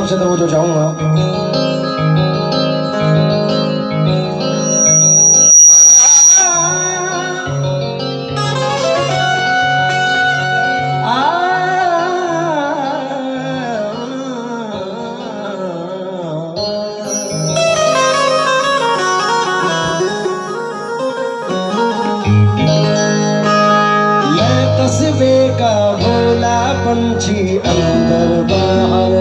आपसे तो वो जो चाहूंगा। कस्बे का भोला पंछी अंदर बाहर,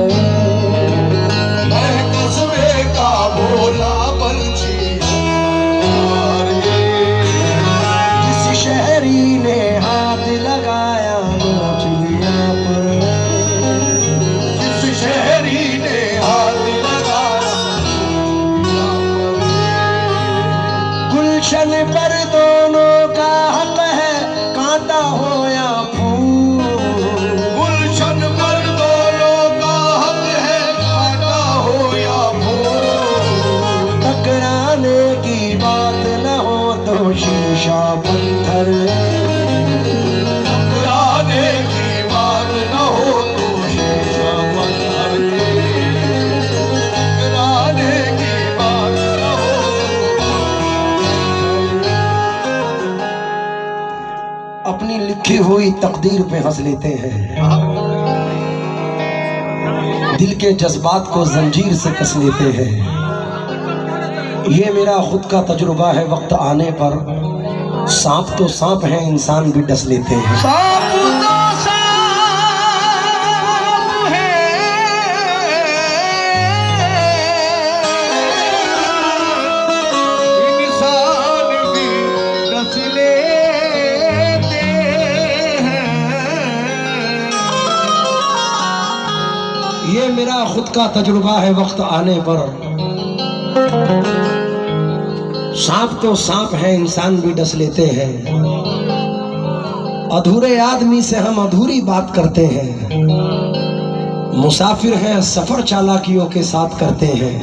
मैं कस्बे का भोला पंछी किस शहरी ने हाथ लगाया चिड़िया पर, जिस शहरी ने हाथ लगाया गुलशन पर दोनों का हक है, कांटा हो या फूल। गुलशन पर दोनों का हक है, कांटा हो या फूल। टकराने की बात न हो तो शीशा पत्थर, टकराने की बात न हो तो शीशा पत्थर, टकराने की बात न हो। अपनी लिखी हुई तकदीर पे हंस लेते हैं, दिल के जज्बात को जंजीर से कस लेते हैं। ये मेरा खुद का तजुर्बा है, वक्त आने पर सांप तो सांप है, इंसान भी डस लेते हैं। सांप तो सांप है, इंसान भी डस लेते हैं। ये मेरा खुद का तजुर्बा है, वक्त आने पर सांप तो सांप है, इंसान भी डस लेते हैं। अधूरे आदमी से हम अधूरी बात करते हैं, मुसाफिर हैं सफर चालाकियों के साथ करते हैं।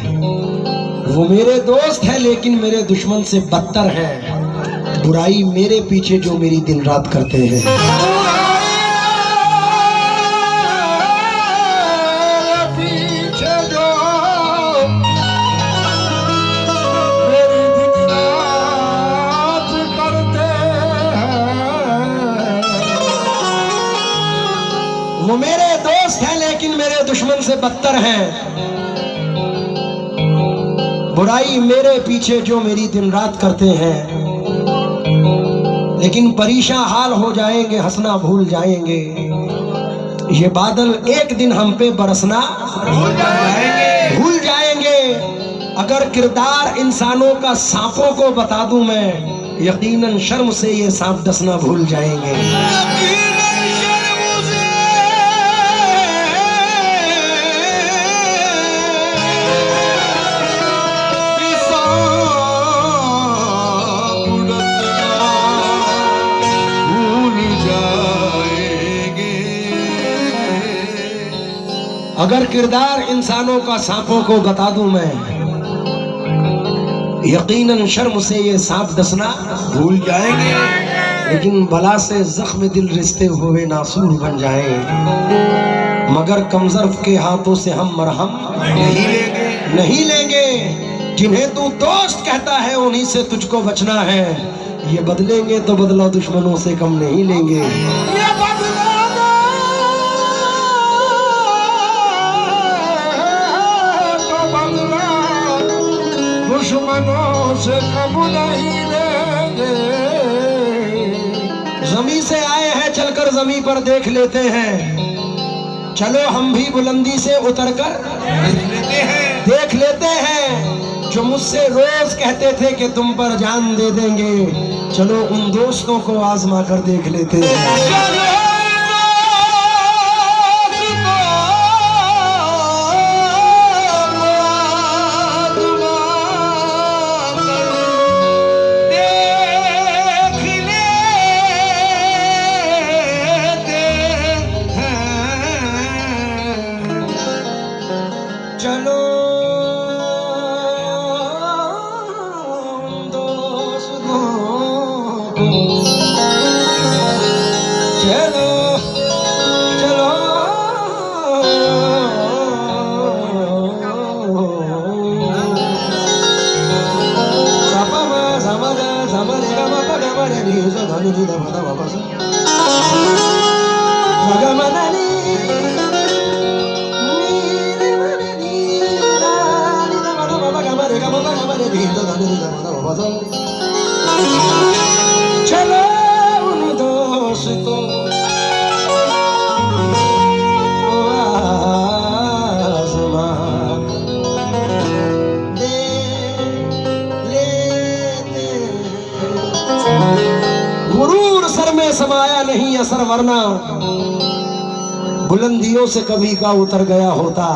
वो मेरे दोस्त है लेकिन मेरे दुश्मन से बदतर है, बुराई मेरे पीछे जो मेरी दिन रात करते हैं। वो मेरे दोस्त हैं लेकिन मेरे दुश्मन से बदतर हैं, बुराई मेरे पीछे जो मेरी दिन रात करते हैं। लेकिन परेशान हाल हो जाएंगे, हंसना भूल जाएंगे। ये बादल एक दिन हम पे बरसना भूल जाएंगे। अगर किरदार इंसानों का सांपों को बता दूं मैं, यकीनन शर्म से ये सांप डसना भूल जाएंगे। अगर किरदार इंसानों का सांपों को बता दूं मैं, यकीनन शर्म से ये सांप डसना भूल जाएंगे। लेकिन बला से जख्म दिल रिश्ते हुए नासूर बन जाए, मगर कमजर्फ के हाथों से हम मरहम नहीं लेंगे। जिन्हें तू दोस्त कहता है उन्हीं से तुझको बचना है, ये बदलेंगे तो बदला दुश्मनों से कम नहीं लेंगे। दुश्मनों से कब नहीं लेंगे। जमी से आए हैं चलकर जमी पर देख लेते हैं, चलो हम भी बुलंदी से उतरकर देख लेते हैं। जो मुझसे रोज कहते थे कि तुम पर जान दे देंगे, चलो उन दोस्तों को आजमा कर देख लेते हैं। चलो दोस्तों चलो चलो समगा समरे ग म प ग म रे नी स ध नि ध प ध म प स ग म द नि नी रे म रे नी रा नि ध प ध म प ग म रे ग म प ग म रे नी स ध नि ध प ध म प स चलो उन दोस्तों गुरूर सर में समाया नहीं असर, वरना बुलंदियों से कभी का उतर गया होता।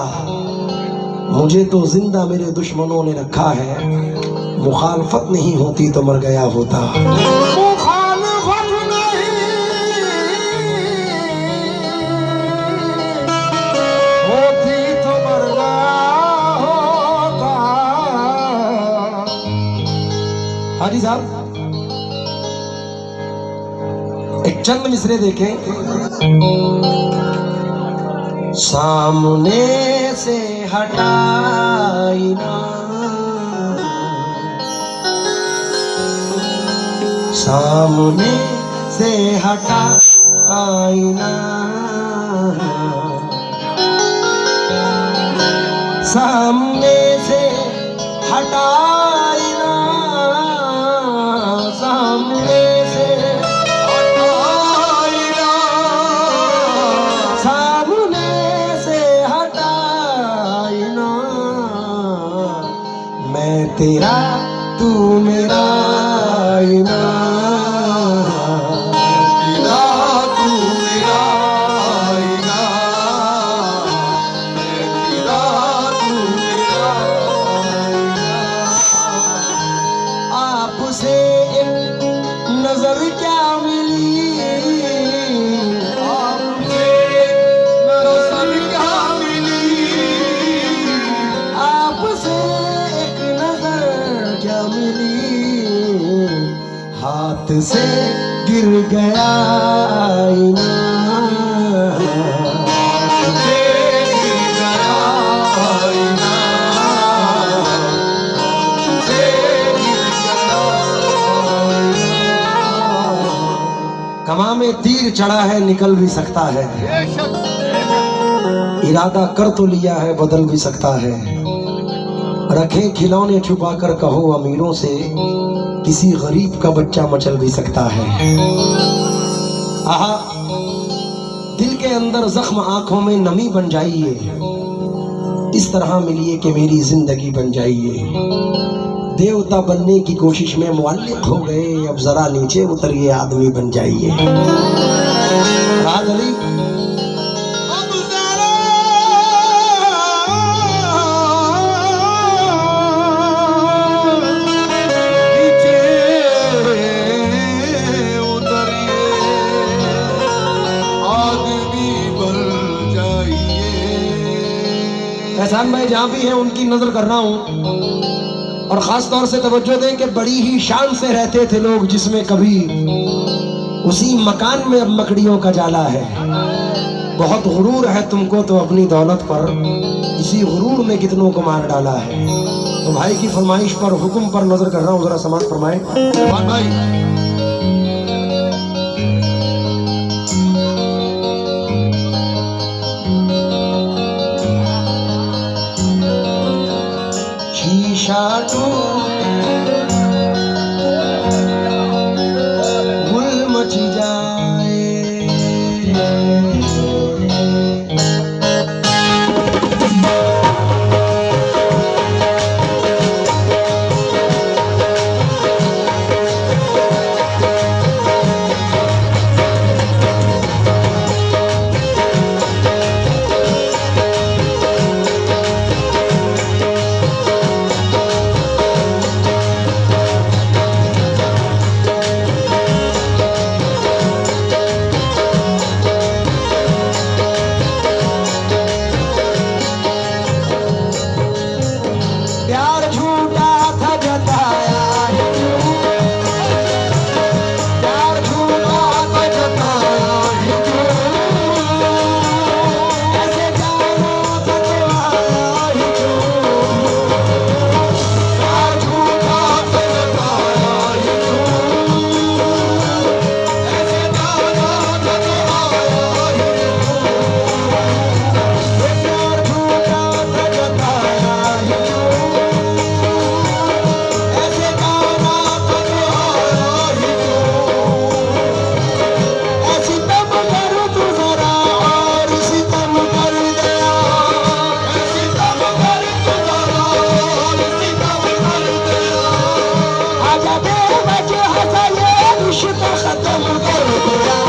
मुझे तो जिंदा मेरे दुश्मनों ने रखा है, मुखालफत नहीं होती तो मर गया होता। मुखालफत नहीं होती तो मर गया होता। हाजी साहब एक चंद मिसरे देखें। सामने से हटाई ना, सामने से हटा आईना, सामने से हटा आईना, सामने से हटा आईना, सामने से हटा आईना, मैं तेरा तू मेरा आईना, तेरा तू मेरा आईना, तेरा तू मेरा आईना। आपसे एक नजर क्या मिली, आपसे नजर क्या मिली, आपसे एक नजर क्या मिली, हाथ से गिर गया आईना, से गिर गया आईना, से गिर गया आईना। कमा में तीर चढ़ा है निकल भी सकता है, इरादा कर तो लिया है बदल भी सकता है। रखे खिलौने छुपा कर कहो अमीरों से, किसी गरीब का बच्चा मचल भी सकता है। आहा, दिल के अंदर जख्म आंखों में नमी बन जाइए, इस तरह मिलिए कि मेरी जिंदगी बन जाइए। देवता बनने की कोशिश में मुअल्लिक हो गए, अब जरा नीचे उतरिए आदमी बन जाइए। राज अली अब जरा नीचे उतरिए, आदमी बन जाइए। एहसान भाई जहाँ भी हैं उनकी नजर कर रहा हूँ, और खास तौर से तवज्जो दें कि बड़ी ही शान से रहते थे लोग, जिसमें कभी उसी मकान में अब मकड़ियों का जाला है। बहुत गुरूर है तुमको तो अपनी दौलत पर, इसी गुरूर में कितनों को मार डाला है। तो भाई की फरमाइश पर हुक्म पर नजर कर रहा हूँ, जरा समाज फरमाए। मान भाई शीशा टूटे गुल मच जाए, सा ये रिश्ता खत्म कर दिया।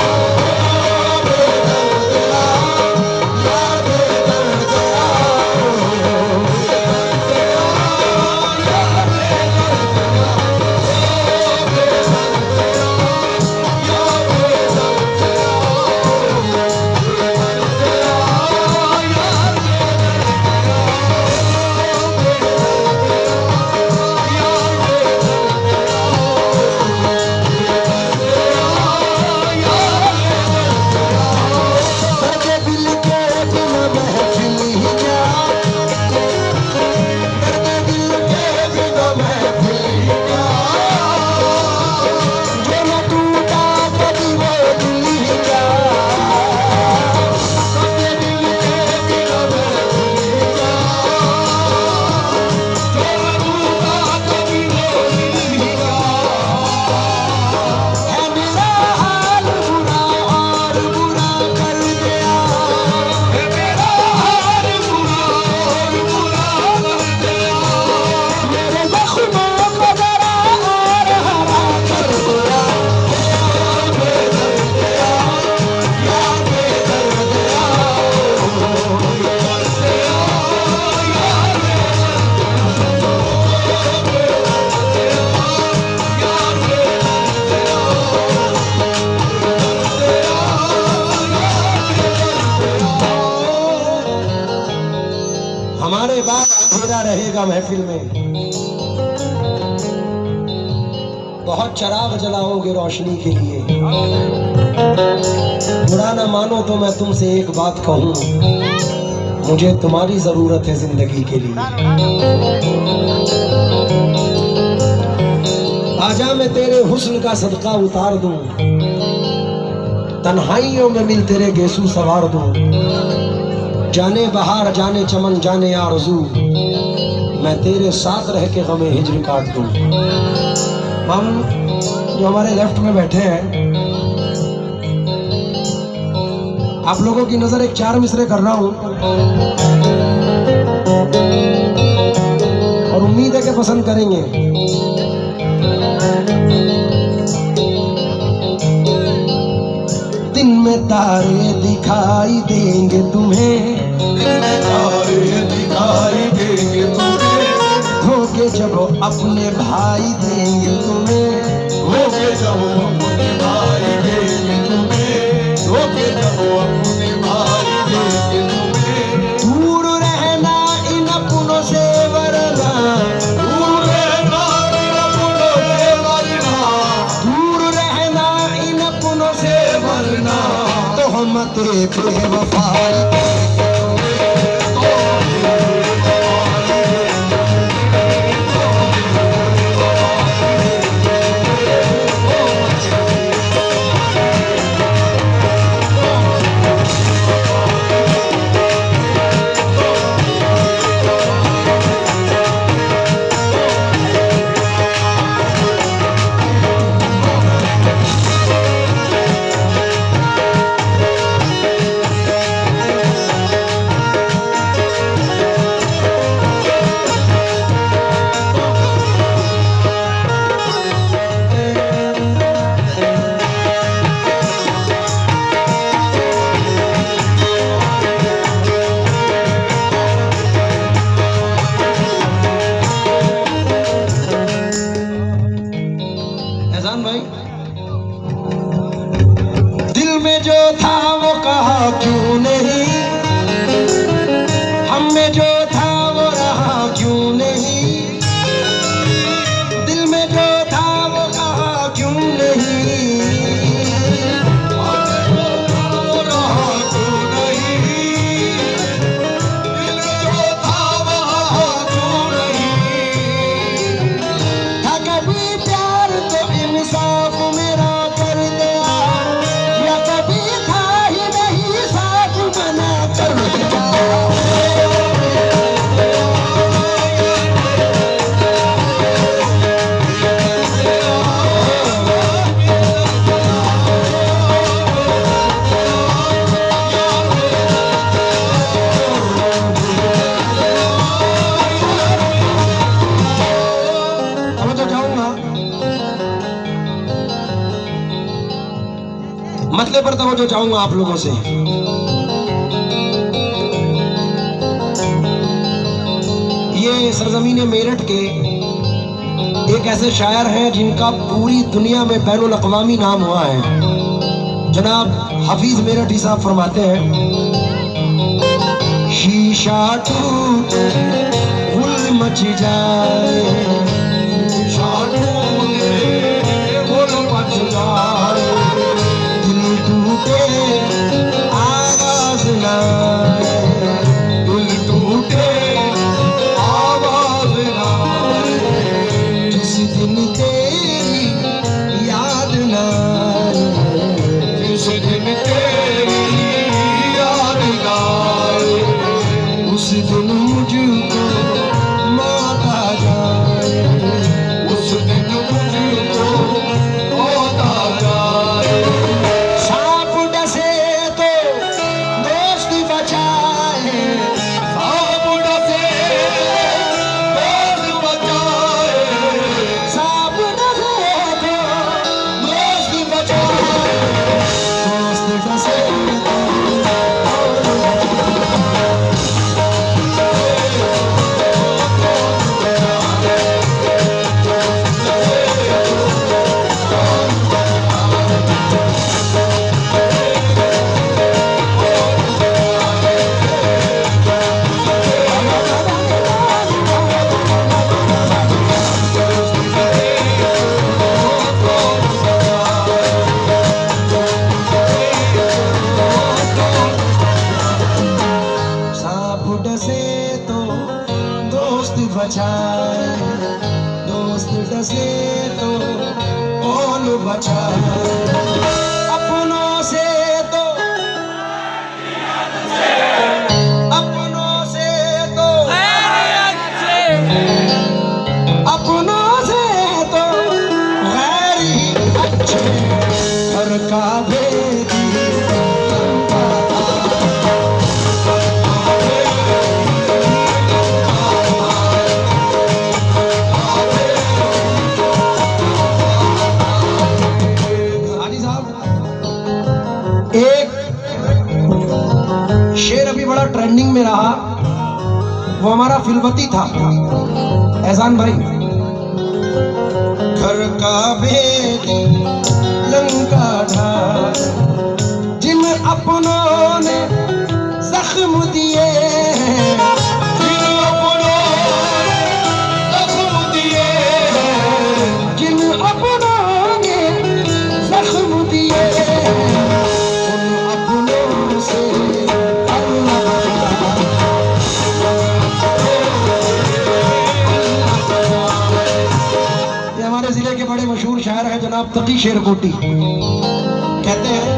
हमारे बाद अंधेरा रहेगा महफिल में, बहुत चराग जलाओगे रोशनी के लिए। बुरा ना मानो तो मैं तुमसे एक बात कहूँ, मुझे तुम्हारी जरूरत है जिंदगी के लिए। आजा मैं तेरे हुस्न का सदका उतार दूं, तन्हाइयों में मिल तेरे गेसू सवार दूं। जाने बहार जाने चमन जाने आरज़ू, मैं तेरे साथ रह के गमे हिज्र काट दूं। हम जो हमारे लेफ्ट में बैठे हैं, आप लोगों की नजर एक 4 मिसरे कर रहा हूं और उम्मीद है कि पसंद करेंगे। दिन में तारे दिखाई देंगे तुम्हें, तारे दिखाई देंगे तुम्हें, होगे जब अपने भाई देंगे तुम्हें, होगे जब अपने भाई देंगे तुम्हें, होगे जब अपने भाई देंगे तुम्हें। दूर रहना इन अपनों से वरना, दूर रहना इन अपनों से वरना, दूर रहना इन अपनों से वरना तो हम तेरे बेवफाई। भाई, दिल में जो था वो कहा क्यों नहीं, हम में जो था वो रहा क्यों नहीं, दिल में जो था वो कहा क्यों नहीं, वो रहा क्यों नहीं, दिल में जो था वो रहा क्यों नहीं। था कभी प्यार तो इंसाफ मेरा कर दिया, या कभी था ही नहीं साथ बना कर दिया। मतले पर तवज्जो चाहूंगा आप लोगों से। ये सरजमीन मेरठ के एक ऐसे शायर हैं जिनका पूरी दुनिया में बैनुल अक़वामी नाम हुआ है। जनाब हफीज मेरठी साहब फरमाते हैं, शीशा टूट गुल मच जाए, शीशा टूटे गुल मच जाए, दिल टूटे आवाज ना आए, दिल टूटे आवाज ना आए, जिस दिन तेरी याद ना आए, जिस दिन तेरी याद ना आए, उस दिन मुझको मौत आ जाए, उस दिन मुझको मौत आ जाए। सांप डसे तो दोस्त बचाए, सांप डसे दोस्त बचाए, सांप डसे तो दोस्त बचाए, दोस्त डसे सांप डसे तो दोस्त बचाए, दोस्त डसे तो कौन बचाए, अपनों से तो अपनों से तो अपनों से तो गैर ही अच्छे, घर का भेदी हाजी साहब, एक शेर अभी बड़ा ट्रेंडिंग में रहा, वो हमारा फिल्मती था एहसान भाई। घर का भेदी लंका ढाल, जिन अपनों ने जख्म दिए हैं, जिन अपनों ने जख्म दिए हैं, जिन अपनों ने जख्म दिए हैं, उन अपनों से अल्लाह ये हमारे जिले के बड़े मशहूर शायर हैं जनाब तकी शेरकोटी। कहते हैं,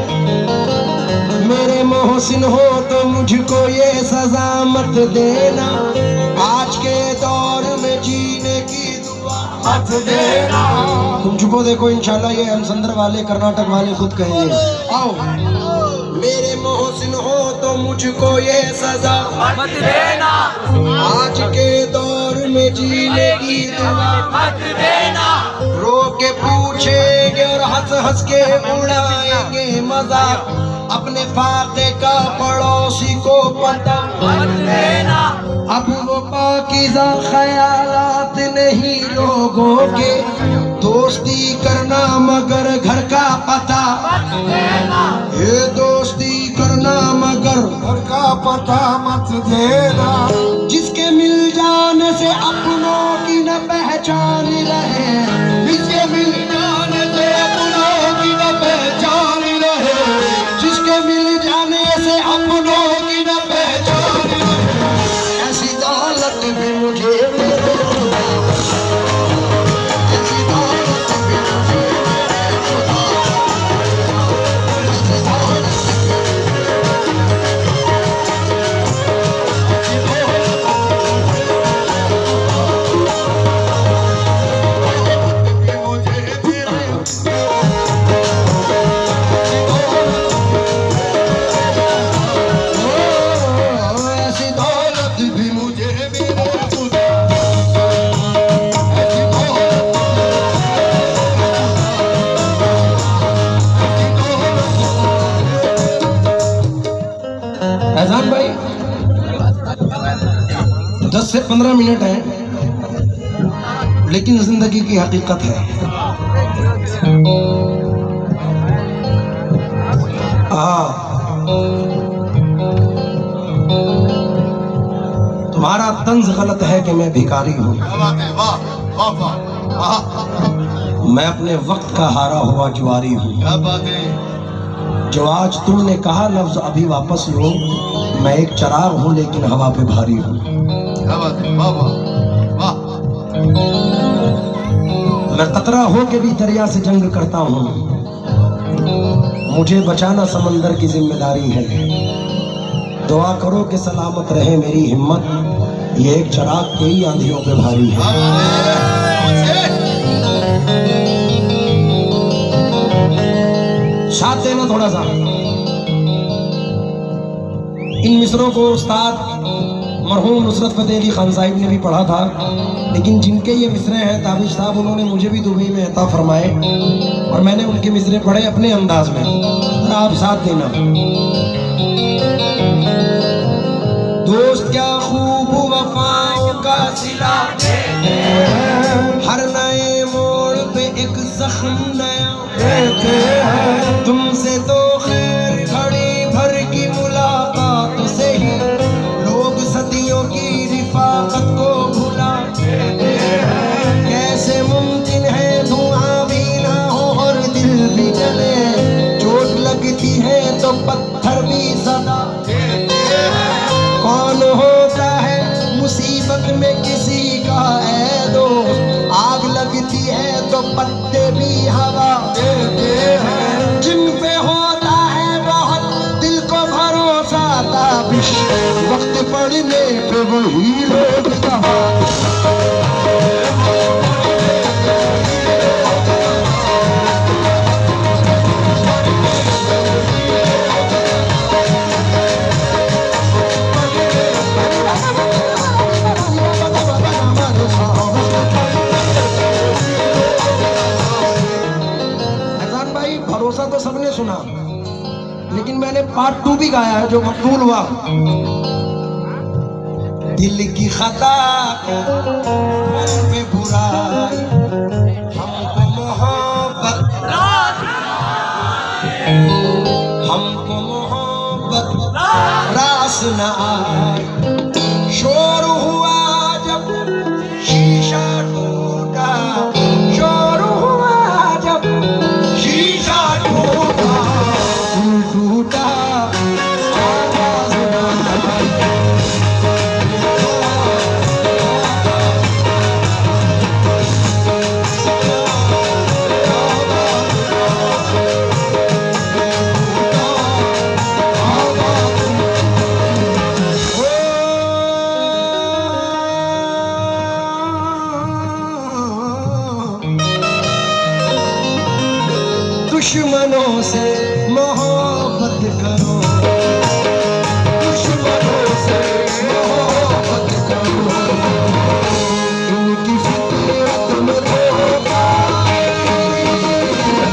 मेरे मोहसिन हो तो मुझको ये सजा मत देना, आज के दौर में जीने की दुआ मत देना। तुम चुपो देखो, इंशाल्लाह ये हम संदर वाले कर्नाटक वाले खुद कहेंगे। आओ, मेरे मोहसिन हो तो मुझको ये सजा मत देना, आज के दौर में जीने की दुआ मत देना, रो के पूछेंगे और हंस हंस के उड़ाएंगे मजाक, अपने फाके का पड़ोसी को पता मत देना, अब वो पाकीज़ा ख्यालात नहीं लोगों के, दोस्ती करना मगर घर का पता, ये दोस्ती करना मगर घर का पता मत देना, जिसके मिल जाने से अपनों की न पहचान रहे, जिसके मिल जाने से अपनों की न पहचान रहे, जिसके मिल जाने से अपनों की न पहचान रहे, ऐसी दौलत भी मुझे मिले, ऐसी दौलत भी मुझे मिले। 10-15 मिनट है, लेकिन जिंदगी की हकीकत है। तुम्हारा तंज गलत है कि मैं भिखारी हूँ। क्या बात है, वाह वाह वाह वाह, मैं अपने वक्त का हारा हुआ जुआरी हूँ। क्या बात है, जो आज तुमने कहा लफ्ज अभी वापस लो, मैं एक चराग हूँ लेकिन हवा पे भारी हूँ। क्या बात है, वाह वाह वाह, मैं कतरा हो के भी दरिया से जंग करता हूँ, मुझे बचाना समंदर की जिम्मेदारी है। दुआ करो कि सलामत रहे मेरी हिम्मत, ये एक चराग कई आंधियों पे भारी है। साथ देना थोड़ा सा। इन मिसरों को उस्ताद मरहूम नुसरत फतेह अली खान साहिब ने भी पढ़ा था, लेकिन जिनके ये मिसरे हैं ताबिश साहब, उन्होंने मुझे भी दुबई में अता फरमाए और मैंने उनके मिसरे पढ़े अपने अंदाज में, और आप साथ देना। दोस्त क्या खूब वफाओं का सिला देते हैं, हर नए मोड़ पे एक जख्म नया देते हैं। तुमसे तो खैर घड़ी भर की मुलाकात से ही लोग सदियों की रिफाकत को भुला देते हैं। कैसे मुमकिन है धुआं भी ना हो और दिल भी जले, चोट लगती है तो पत्थर भी सदा देते हैं। कौन होता है मुसीबत में किसी का ऐ दोस्त, आग लगती है तो पत्ते भी हवा देते हैं। जिन पे होता है बहुत दिल को भरोसा ताबिश, वक्त पड़ने पे वही लोग कहा। भरोसा तो सबने सुना, लेकिन मैंने पार्ट 2 भी गाया है जो मकबूल हुआ। दिल की खता मन पे बुराई, हमको मोहब्बत रास न आई। शोर हुआ जब शीशा टूटा, शोर हुआ जब शीशा टूटा, दिल टूटा आवाज न आई। दुश्मनों से मोहब्बत करो, दुश्मनों से मोहब्बत करो, इनकी फितरत में धोखा है।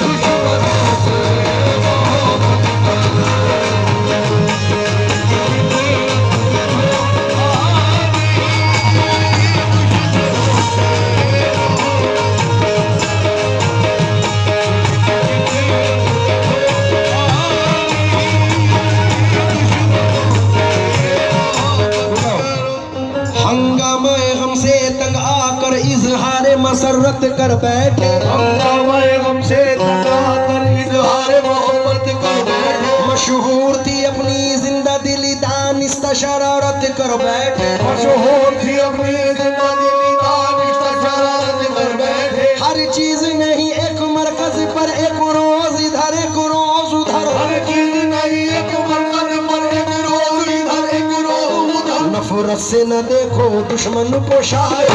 दुश्मनों से मोहब्बत मसरत कर बैठे, गम से तका कर इजहार मोहब्बत कर बैठे। मशहूर थी अपनी जिंदा दिली दानिस्ता शरारत कर बैठे, मशहूर थी अपनी जिंदा दिली दानिस्ता शरारत कर बैठे। हर चीज नहीं एक मरकज पर, एक रोज इधर एक रोज उधर, हर चीज नहीं एक मरकज पर, एक रोज इधर एक रोज उधर। नफरत से न देखो दुश्मन को शायद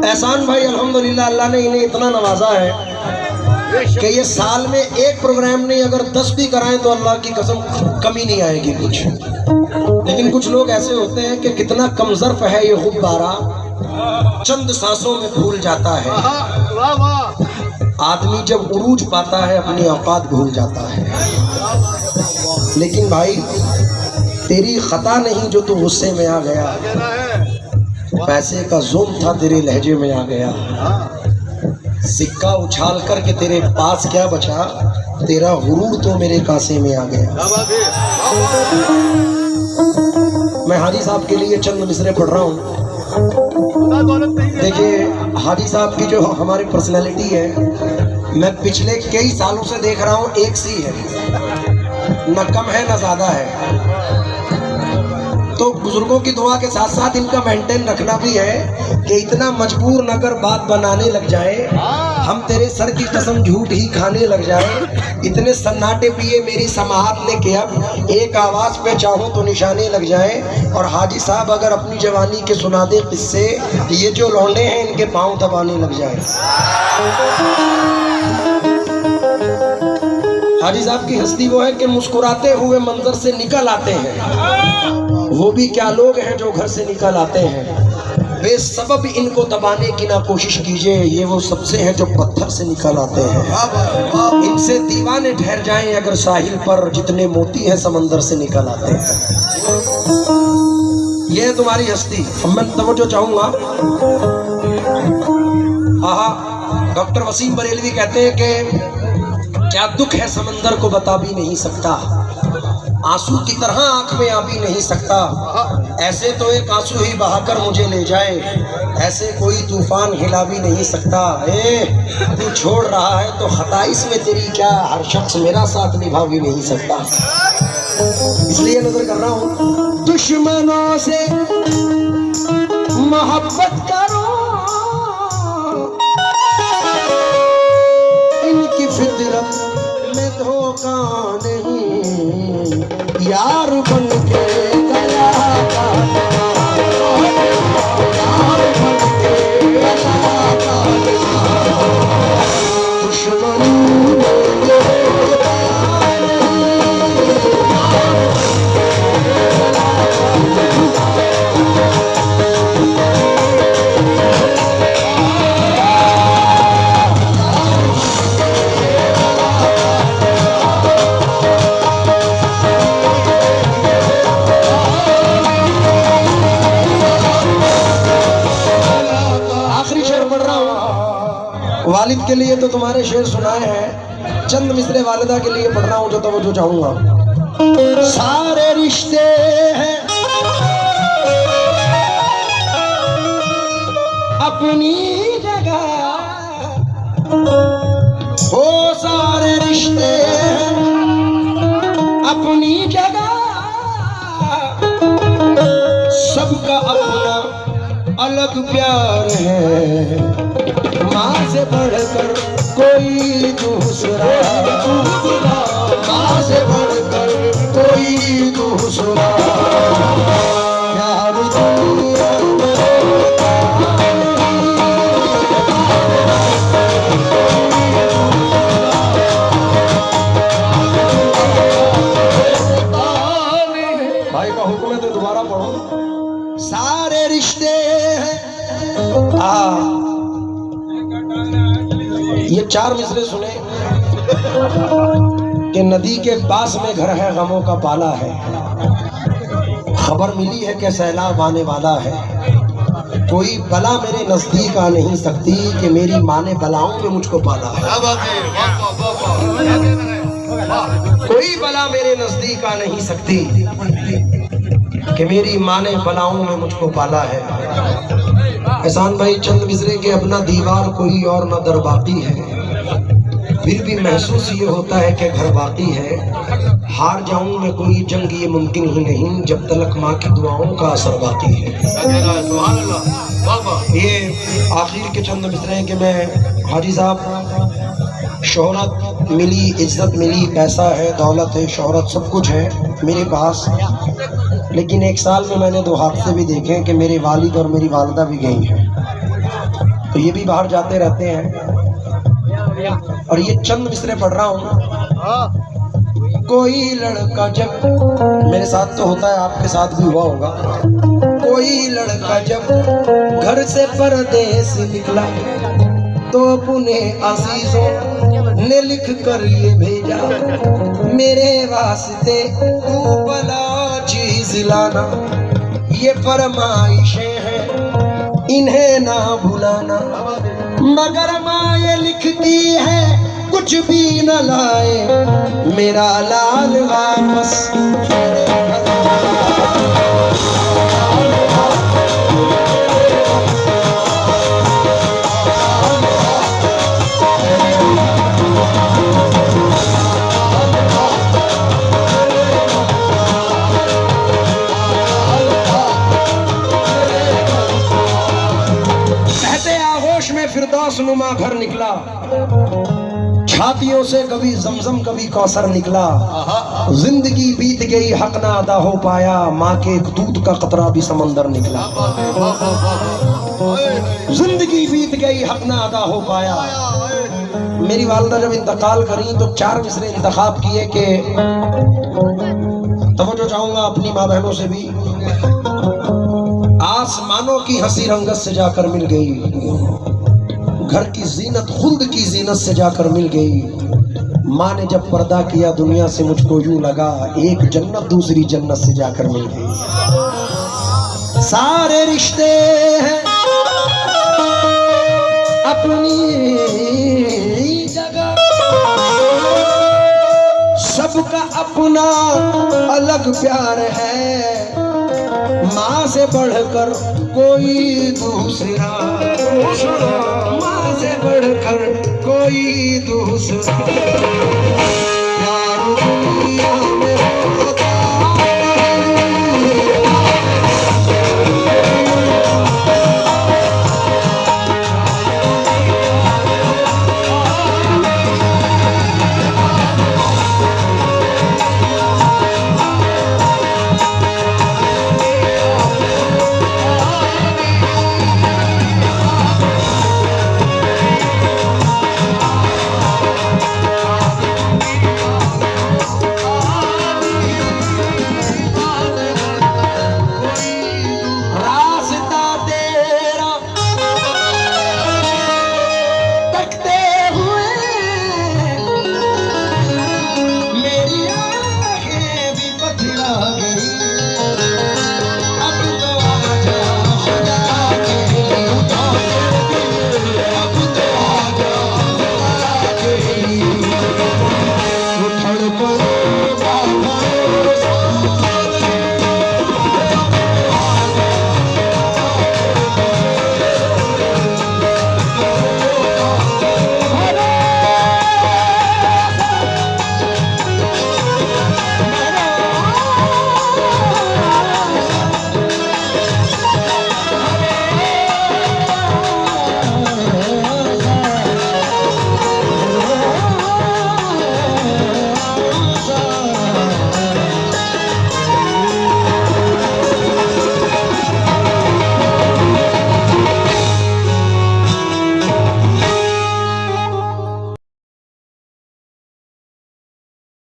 एहसान भाई अल्हम्दुलिल्लाह अल्लाह ने इन्हें इतना नवाजा है कि ये साल में एक प्रोग्राम नहीं, अगर 10 भी कराएं तो अल्लाह की कसम कमी नहीं आएगी कुछ। लेकिन कुछ लोग ऐसे होते हैं कि कितना कमजर्फ है ये गुब्बारा, चंद सांसों में फूल जाता है। आदमी जब उरूज पाता है अपनी औकात भूल जाता है। लेकिन भाई तेरी खता नहीं जो तू गुस्से में आ गया, पैसे का जुल्म था तेरे लहजे में आ गया। सिक्का उछाल करके तेरे पास क्या बचा, तेरा गुरूर तो मेरे कासे में आ गया। मैं हाजी साहब के लिए चंद मिसरे पढ़ रहा हूँ। देखिए हाजी साहब की जो हमारी पर्सनालिटी है, मैं पिछले कई सालों से देख रहा हूँ एक सी है, न कम है न ज्यादा है। तो बुजुर्गों की दुआ के साथ साथ इनका मेंटेन रखना भी है कि इतना मजबूर न कर बात बनाने लग जाए, हम तेरे सर की कसम झूठ ही खाने लग जाए। इतने सन्नाटे पिए मेरी समाहत ने कि अब एक आवाज पे चाहो तो निशाने लग जाए। और हाजी साहब अगर अपनी जवानी के सुना दे किस्से, ये जो लौंडे हैं इनके पांव दबाने लग जाए। हाजी साहब की हस्ती वो है कि मुस्कुराते हुए मंजर से निकल आते हैं। वो भी क्या लोग हैं जो घर से निकल आते हैं। बेसबब इनको दबाने की ना कोशिश कीजिए, ये वो सबसे हैं जो पत्थर से निकल आते हैं। इनसे दीवाने ठहर जाएं अगर साहिल पर, जितने मोती हैं समंदर से निकल आते हैं। ये है तुम्हारी हस्ती। अब मैं तवज्जो चाहूंगा। डॉक्टर वसीम बरेलवी कहते हैं कि क्या दुख है समंदर को बता भी नहीं सकता, आंसू की तरह आंख में आ भी नहीं सकता। ऐसे तो एक आंसू ही बहाकर मुझे ले जाए, ऐसे कोई तूफान हिला भी नहीं सकता। तू छोड़ रहा है तो खताइश में तेरी क्या, हर शख्स मेरा साथ निभा भी नहीं सकता। इसलिए नजर कर रहा हूँ, दुश्मनों से मोहब्बत करो, इनकी फितरत में धोखा नहीं, यार बन के गया, यार बन के गया, दुश्मन वालिद के लिए तो तुम्हारे शेर सुनाए हैं, चंद मिसरे वालिदा के लिए पढ़ रहा हूं जो तवज्जो चाहूंगा। सारे रिश्ते हैं अपनी जगह, वो सारे रिश्ते हैं अपनी जगह, सबका अपना अलग प्यार है, माँ से बढ़कर कोई दूसरा, माँ से बढ़कर कोई दूसरा, प्यार दुनिया में भाई का हुक्म है तो दोबारा पढ़ो। सारे रिश्ते हैं ये चार मिसरे सुने कि नदी के पास में घर है, गमों का पाला है, खबर मिली है कि सैलाब आने वाला है, कोई बला मेरे नजदीक आ नहीं सकती कि मेरी माँ ने बलाओं में मुझको पाला है। कोई बला मेरे नजदीक आ नहीं सकती कि मेरी माँ ने बलाओं में मुझको पाला है। एहसान भाई चंद मिसरे के अपना दीवार कोई और न दर बाकी है, फिर भी महसूस ये होता है कि घर बाकी है। हार जाऊं मैं कोई जंग ये मुमकिन ही नहीं, जब तलक माँ की दुआओं का असर बाकी है। ये आखिर के चंद मिसरे हैं कि मैं हाजी साहब, शोहरत मिली, इज्जत मिली, पैसा है, दौलत है, शोहरत सब कुछ है मेरे पास, लेकिन एक साल में मैंने दो हादसे भी देखे कि मेरे वालिद और मेरी वालिदा भी गई हैं। तो ये भी बाहर जाते रहते हैं, और ये चंद मिसरे पढ़ रहा हूँ। कोई लड़का जब, मेरे साथ तो होता है, आपके साथ भी हुआ होगा, कोई लड़का जब घर से परदेस निकला तो अपने अजीजों ने लिख कर ये भेजा, मेरे वास्ते तू भला चीज लाना, ये फरमाइशें हैं इन्हें ना भुलाना। मगर माँ ये लिखती है कुछ भी न लाए मेरा लाल वापस। कहते आगोश में फिरदौस नुमा घर निकला, छातियों से कभी जमजम कभी कौसर निकला। जिंदगी बीत गई हक ना अदा हो पाया, माँ के एक दूध का कतरा भी समंदर निकला। जिंदगी बीत गई हक ना अदा हो पाया। मेरी वालदा जब इंतकाल करी तो 4 मिसरे इंतखाब किए कि तवज्जो चाहूंगा अपनी माँ बहनों से भी। आसमानों की हंसी रंगत से जाकर मिल गई, घर की जीनत खुल्द की जीनत से जाकर मिल गई। माँ ने जब पर्दा किया दुनिया से मुझको यूं लगा, एक जन्नत दूसरी जन्नत से जाकर मिल गई। सारे रिश्ते हैं अपनी जगह, सबका अपना अलग प्यार है, माँ से बढ़कर कोई दूसरा, माँ से बढ़कर कोई दूसरा प्यार दुनिया